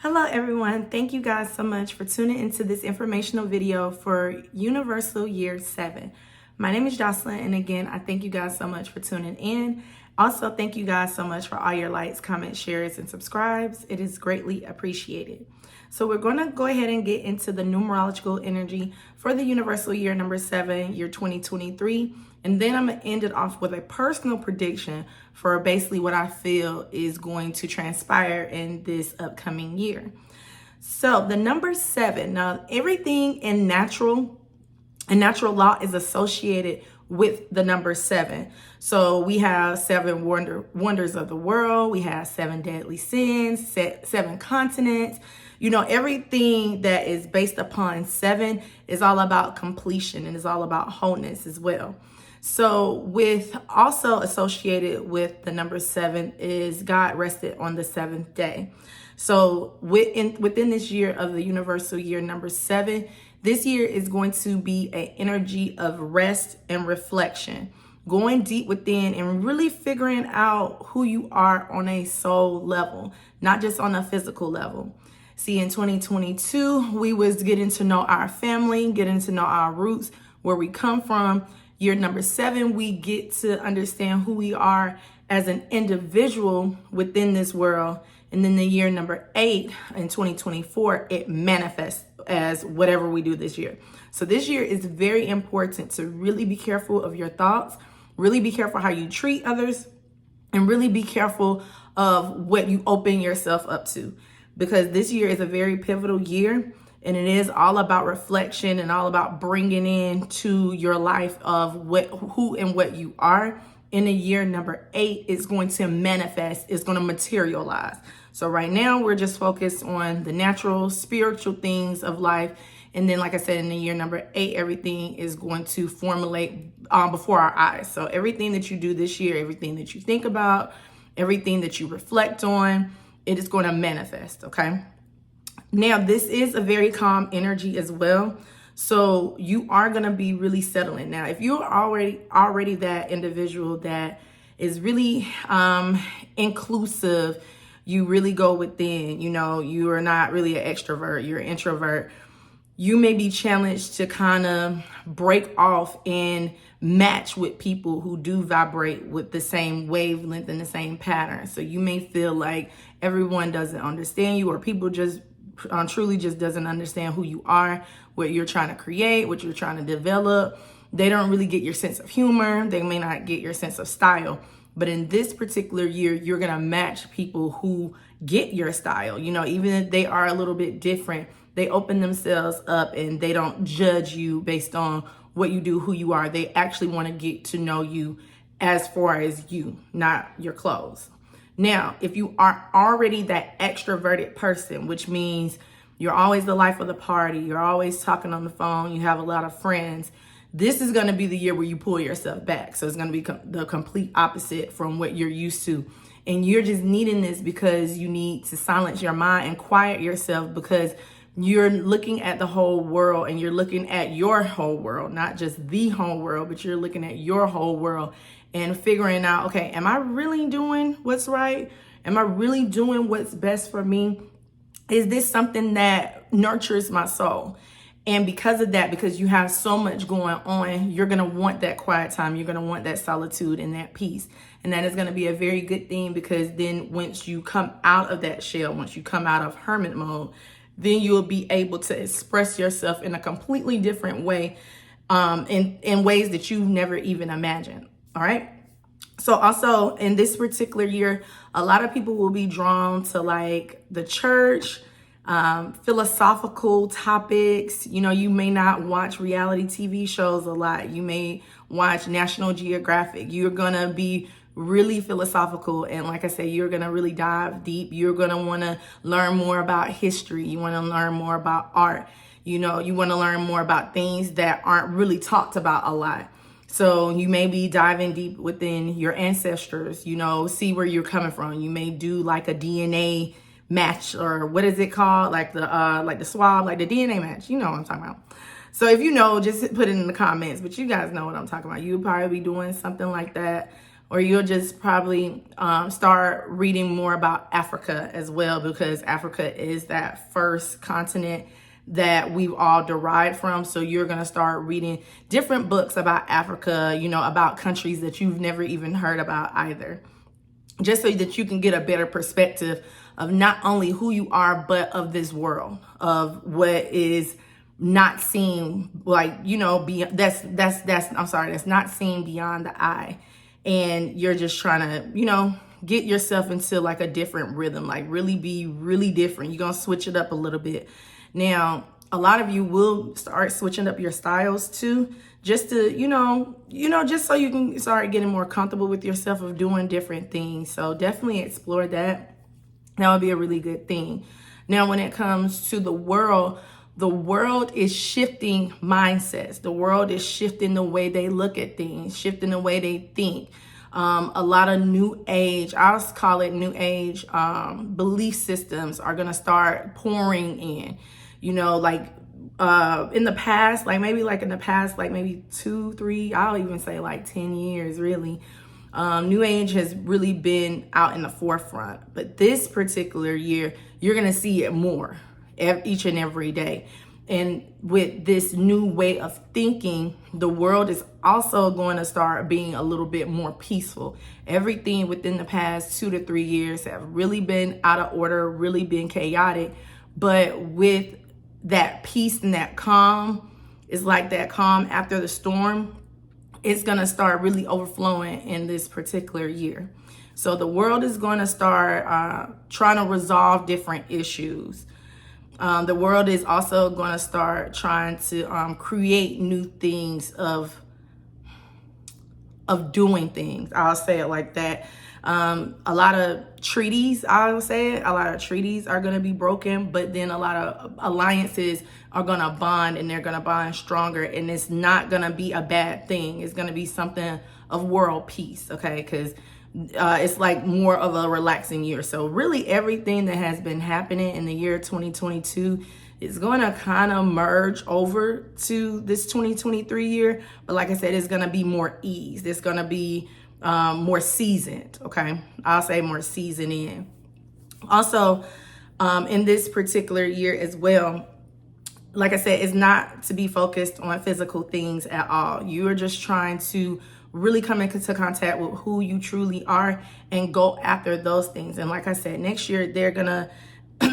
Hello everyone, thank you guys so much for tuning into this informational video for Universal Year 7. My name is JOCELYN, and again, I thank you guys so much for tuning in. Also, thank you guys so much for all your likes, comments, shares, and subscribes. It is greatly appreciated. So we're going to go ahead and get into the numerological energy for the Universal Year number 7, year 2023. And then I'm going to end it off with a personal prediction for basically what I feel is going to transpire in this upcoming year. So the number 7, now everything in natural law is associated with the number 7. So we have 7 wonders of the world. We have 7 deadly sins, 7 continents. You know, everything that is based upon 7 is all about completion and is all about wholeness as well. So with also associated with the number 7 is God rested on the 7th day. So within this year of the Universal Year number 7, this year is going to be an energy of rest and reflection, going deep within and really figuring out who you are on a soul level, not just on a physical level. See, in 2022, we was getting to know our family, getting to know our roots, where we come from. Year number 7, we get to understand who we are as an individual within this world. And then the year number 8 in 2024, it manifests as whatever we do this year. So this year is very important to really be careful of your thoughts, really be careful how you treat others, and really be careful of what you open yourself up to. Because this year is a very pivotal year, and it is all about reflection and all about bringing into your life of who and what you are. In the year number 8, it's going to manifest, it's going to materialize. So right now we're just focused on the natural, spiritual things of life. And then, like I said, in the year number 8, everything is going to formulate before our eyes. So everything that you do this year, everything that you think about, everything that you reflect on, it is going to manifest, okay? Now, this is a very calm energy as well. So you are going to be really settling. Now, if you're already that individual that is really inclusive, you really go within, you know, you are not really an extrovert, you're an introvert. You may be challenged to kind of break off and match with people who do vibrate with the same wavelength and the same pattern. So you may feel like everyone doesn't understand you, or people just truly just doesn't understand who you are, what you're trying to create, what you're trying to develop. They don't really get your sense of humor. They may not get your sense of style. But in this particular year, you're going to match people who get your style. You know, even if they are a little bit different, they open themselves up and they don't judge you based on what you do, who you are. They actually want to get to know you as far as you, not your clothes. Now, if you are already that extroverted person, which means you're always the life of the party, you're always talking on the phone, you have a lot of friends, this is going to be the year where you pull yourself back. So it's going to be the complete opposite from what you're used to. And you're just needing this because you need to silence your mind and quiet yourself, because you're looking at the whole world and you're looking at your whole world, not just the whole world, but you're looking at your whole world and figuring out, okay, am I really doing what's right? Am I really doing what's best for me? Is this something that nurtures my soul? And because of that, because you have so much going on, you're going to want that quiet time. You're going to want that solitude and that peace. And that is going to be a very good thing, because then once you come out of that shell, once you come out of hermit mode, then you'll be able to express yourself in a completely different way, in ways that you've never even imagined. All right. So also in this particular year, a lot of people will be drawn to like the church, philosophical topics. You know, you may not watch reality TV shows a lot. You may watch National Geographic. You're going to be really philosophical. And like I said, you're going to really dive deep. You're going to want to learn more about history. You want to learn more about art. You know, you want to learn more about things that aren't really talked about a lot. So you may be diving deep within your ancestors, you know, see where you're coming from. You may do like a DNA match, or what is it called? Like the swab, like the DNA match. You know what I'm talking about. So if you know, just put it in the comments, but you guys know what I'm talking about. You'll probably be doing something like that or you'll just probably start reading more about Africa as well, because Africa is that first continent that we've all derived from. So you're going to start reading different books about Africa, you know, about countries that you've never even heard about either, just so that you can get a better perspective of not only who you are, but of this world, of what is not seen, like, you know, that's not seen beyond the eye. And you're just trying to, you know, get yourself into like a different rhythm, like really be really different. You're going to switch it up a little bit. Now, a lot of you will start switching up your styles too, just to, you know, just so you can start getting more comfortable with yourself of doing different things. So definitely explore that. That would be a really good thing. Now, when it comes to the world is shifting mindsets. The world is shifting the way they look at things, shifting the way they think. A lot of new age, I'll call it new age, belief systems are going to start pouring in, you know, like in the past, maybe 2, 3, I'll even say like 10 years, really. New age has really been out in the forefront, but this particular year, you're going to see it more each and every day. And with this new way of thinking, the world is also going to start being a little bit more peaceful. Everything within the past 2 to 3 years have really been out of order, really been chaotic. But with that peace and that calm, it's like that calm after the storm, it's going to start really overflowing in this particular year. So the world is going to start trying to resolve different issues. The world is also going to start trying to create new things of doing things. I'll say it like that. A lot of treaties, I would say it, a lot of treaties are going to be broken, but then a lot of alliances are going to bond, and they're going to bond stronger. And it's not going to be a bad thing. It's going to be something of world peace, okay? Because it's like more of a relaxing year. So really everything that has been happening in the year 2022 is going to kind of merge over to this 2023 year. But like I said, it's going to be more ease. It's going to be more seasoned, okay? I'll say more seasoned in. Also, in this particular year as well, like I said, it's not to be focused on physical things at all. You are just trying to really come into contact with who you truly are and go after those things. And like I said, next year, they're gonna,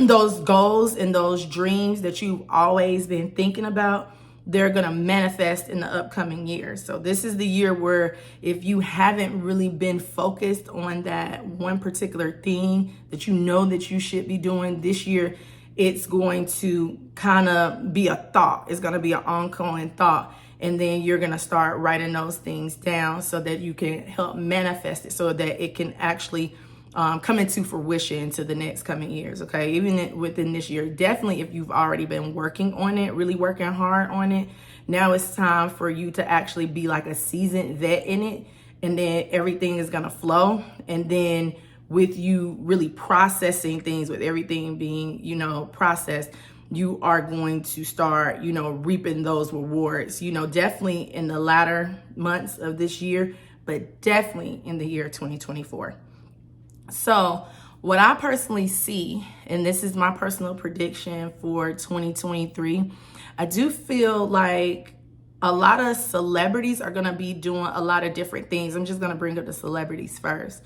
those goals and those dreams that you've always been thinking about, they're gonna manifest in the upcoming year. So this is the year where if you haven't really been focused on that one particular thing that you know that you should be doing this year, it's going to kind of be a thought. It's gonna be an ongoing thought. And then you're going to start writing those things down so that you can help manifest it, so that it can actually come into fruition into the next coming years. Okay. Even within this year, definitely if you've already been working on it, really working hard on it, now it's time for you to actually be like a seasoned vet in it. And then everything is going to flow. And then with you really processing things, with everything being, you know, processed, you are going to start, you know, reaping those rewards, you know, definitely in the latter months of this year, but definitely in the year 2024. So what I personally see, and this is my personal prediction for 2023, I do feel like a lot of celebrities are going to be doing a lot of different things. I'm just going to bring up the celebrities first.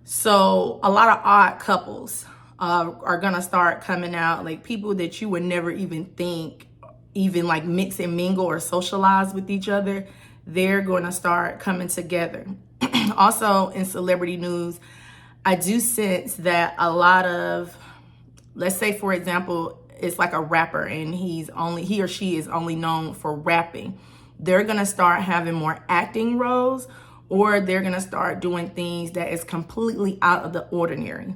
So a lot of odd couples are gonna start coming out, like people that you would never even think even like mix and mingle or socialize with each other. They're gonna start coming together. Also in celebrity news, I do sense that a lot of, let's say for example, it's like a rapper and he or she is only known for rapping. They're gonna start having more acting roles, or they're gonna start doing things that is completely out of the ordinary.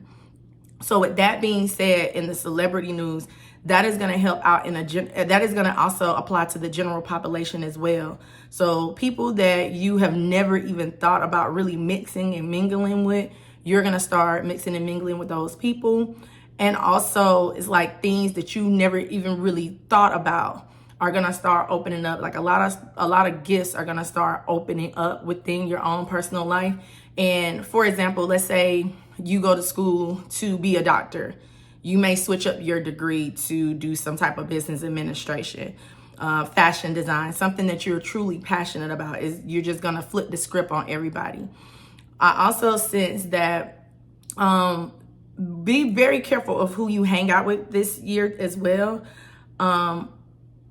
So with that being said, in the celebrity news, that is going to help out that is going to also apply to the general population as well. So people that you have never even thought about really mixing and mingling with, you're going to start mixing and mingling with those people. And also it's like things that you never even really thought about are gonna start opening up. Like a lot of gifts are gonna start opening up within your own personal life. And for example, let's say you go to school to be a doctor. You may switch up your degree to do some type of business administration, fashion design, something that you're truly passionate about. Is you're just gonna flip the script on everybody. I also sense that be very careful of who you hang out with this year as well,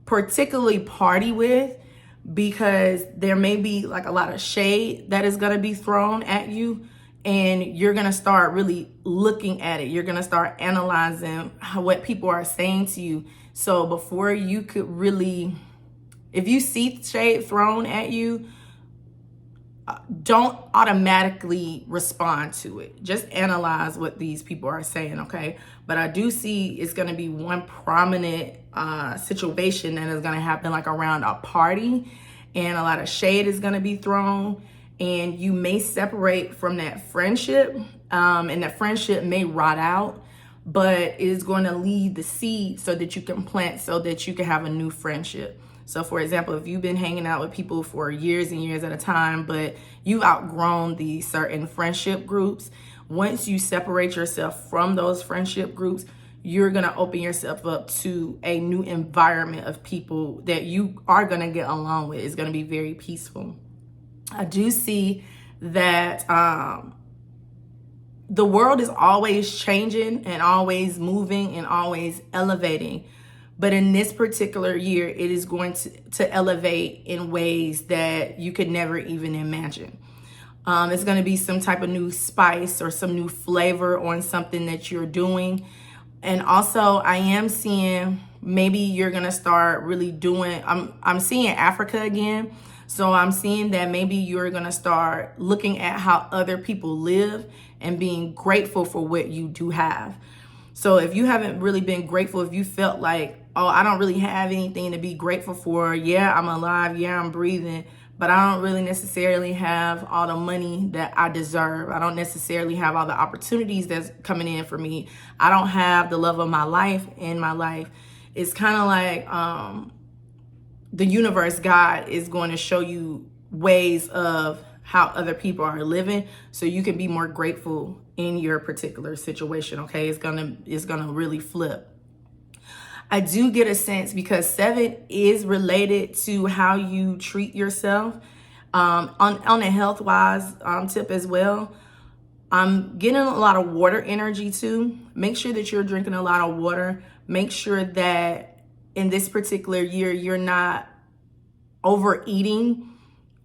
particularly party with, because there may be like a lot of shade that is going to be thrown at you, and you're going to start really looking at it. You're going to start analyzing what people are saying to you. So before you could really, if you see shade thrown at you, don't automatically respond to it. Just analyze what these people are saying, okay? But I do see it's going to be one prominent situation that is going to happen like around a party, and a lot of shade is going to be thrown, and you may separate from that friendship, and that friendship may rot out, but it is going to leave the seed so that you can plant, so that you can have a new friendship. So for example, if you've been hanging out with people for years and years at a time, but you've outgrown these certain friendship groups, once you separate yourself from those friendship groups, you're going to open yourself up to a new environment of people that you are going to get along with. It's going to be very peaceful. I do see that the world is always changing and always moving and always elevating. But in this particular year, it is going to elevate in ways that you could never even imagine. It's going to be some type of new spice or some new flavor on something that you're doing. And also, I am seeing maybe you're going to start really doing, I'm seeing Africa again. So I'm seeing that maybe you're going to start looking at how other people live and being grateful for what you do have. So if you haven't really been grateful, if you felt like, oh, I don't really have anything to be grateful for. Yeah, I'm alive. Yeah, I'm breathing. But I don't really necessarily have all the money that I deserve. I don't necessarily have all the opportunities that's coming in for me. I don't have the love of my life in my life. It's kind of like the universe, God is going to show you ways of how other people are living so you can be more grateful in your particular situation, okay? It's gonna really flip. I do get a sense, because 7 is related to how you treat yourself, on a health-wise tip as well. I'm getting a lot of water energy too. Make sure that you're drinking a lot of water. Make sure that in this particular year, you're not overeating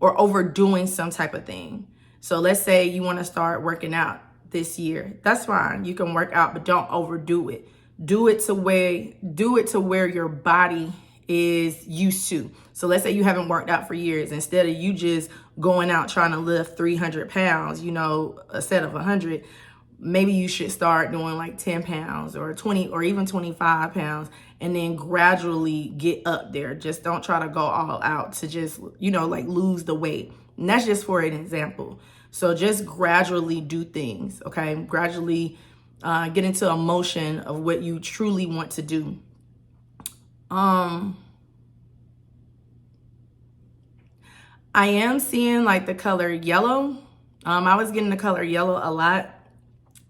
or overdoing some type of thing. So let's say you want to start working out this year. That's fine. You can work out, but don't overdo it. Do it to where your body is used to. So let's say you haven't worked out for years. Instead of you just going out trying to lift 300 pounds, a set of 100, maybe you should start doing like 10 pounds or 20 or even 25 pounds, and then gradually get up there. Just don't try to go all out to just, like lose the weight. And that's just for an example. So just gradually do things, okay? Gradually get into a motion of what you truly want to do. I am seeing like the color yellow. I was getting the color yellow a lot.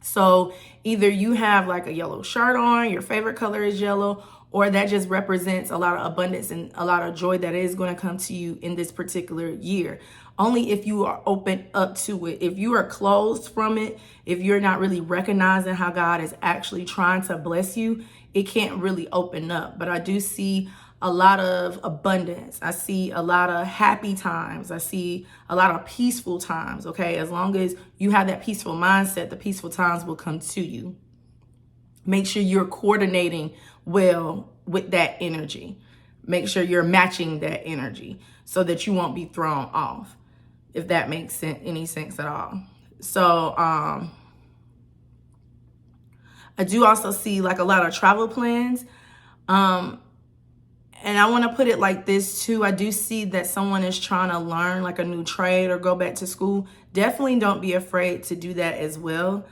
So either you have like a yellow shirt on, your favorite color is yellow, or that just represents a lot of abundance and a lot of joy that is going to come to you in this particular year. Only if you are open up to it. If you are closed from it, if you're not really recognizing how God is actually trying to bless you, it can't really open up. But I do see a lot of abundance. I see a lot of happy times. I see a lot of peaceful times, okay? As long as you have that peaceful mindset, the peaceful times will come to you. Make sure you're coordinating well with that energy. Make sure you're matching that energy so that you won't be thrown off, if that makes any sense at all. So I do also see like a lot of travel plans. And I want to put it like this too. I do see that someone is trying to learn like a new trade or go back to school. Definitely don't be afraid to do that as well.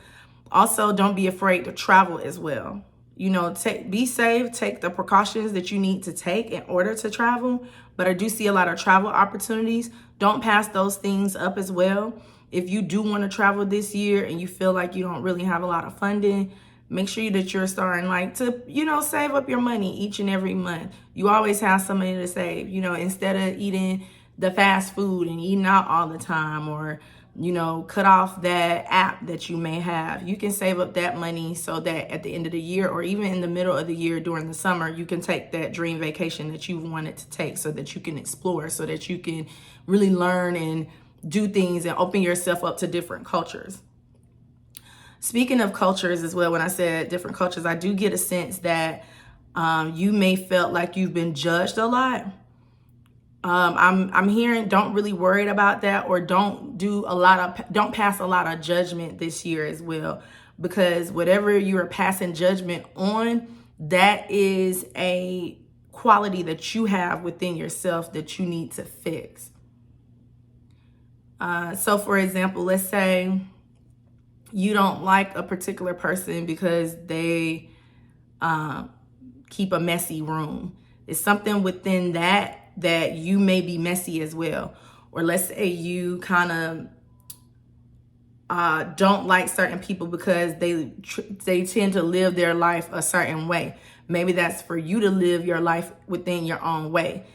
Also, don't be afraid to travel as well. be safe, take the precautions that you need to take in order to travel. But I do see a lot of travel opportunities. Don't pass those things up as well. If you do want to travel this year and you feel like you don't really have a lot of funding, make sure that you're starting to, save up your money each and every month. You always have some money to save, instead of eating the fast food and eating out all the time, or cut off that app that you may have. You can save up that money so that at the end of the year, or even in the middle of the year during the summer, you can take that dream vacation that you wanted to take, so that you can explore, so that you can really learn and do things and open yourself up to different cultures. Speaking of cultures as well, when I said different cultures, I do get a sense that you may felt like you've been judged a lot. I'm hearing, don't really worry about that, or don't pass a lot of judgment this year as well, because whatever you are passing judgment on, that is a quality that you have within yourself that you need to fix. So for example, let's say you don't like a particular person because they keep a messy room. It's something within that you may be messy as well. Or let's say you kind of don't like certain people because they tend to live their life a certain way. Maybe that's for you to live your life within your own way,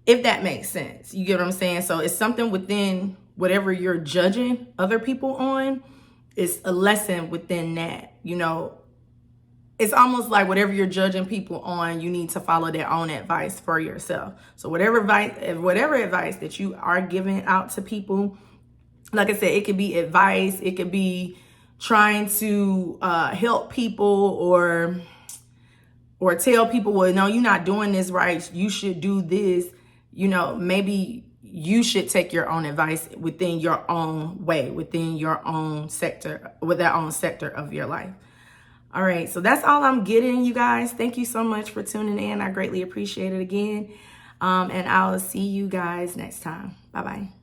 if that makes sense. You get what I'm saying? So it's something within whatever you're judging other people on. It's a lesson within that. It's almost like whatever you're judging people on, you need to follow their own advice for yourself. So whatever advice that you are giving out to people, like I said, it could be advice, it could be trying to help people, or tell people, well, no, you're not doing this right, you should do this. Maybe you should take your own advice within your own way, within your own sector, with that own sector of your life. All right, so that's all I'm getting, you guys. Thank you so much for tuning in. I greatly appreciate it again. And I'll see you guys next time. Bye-bye.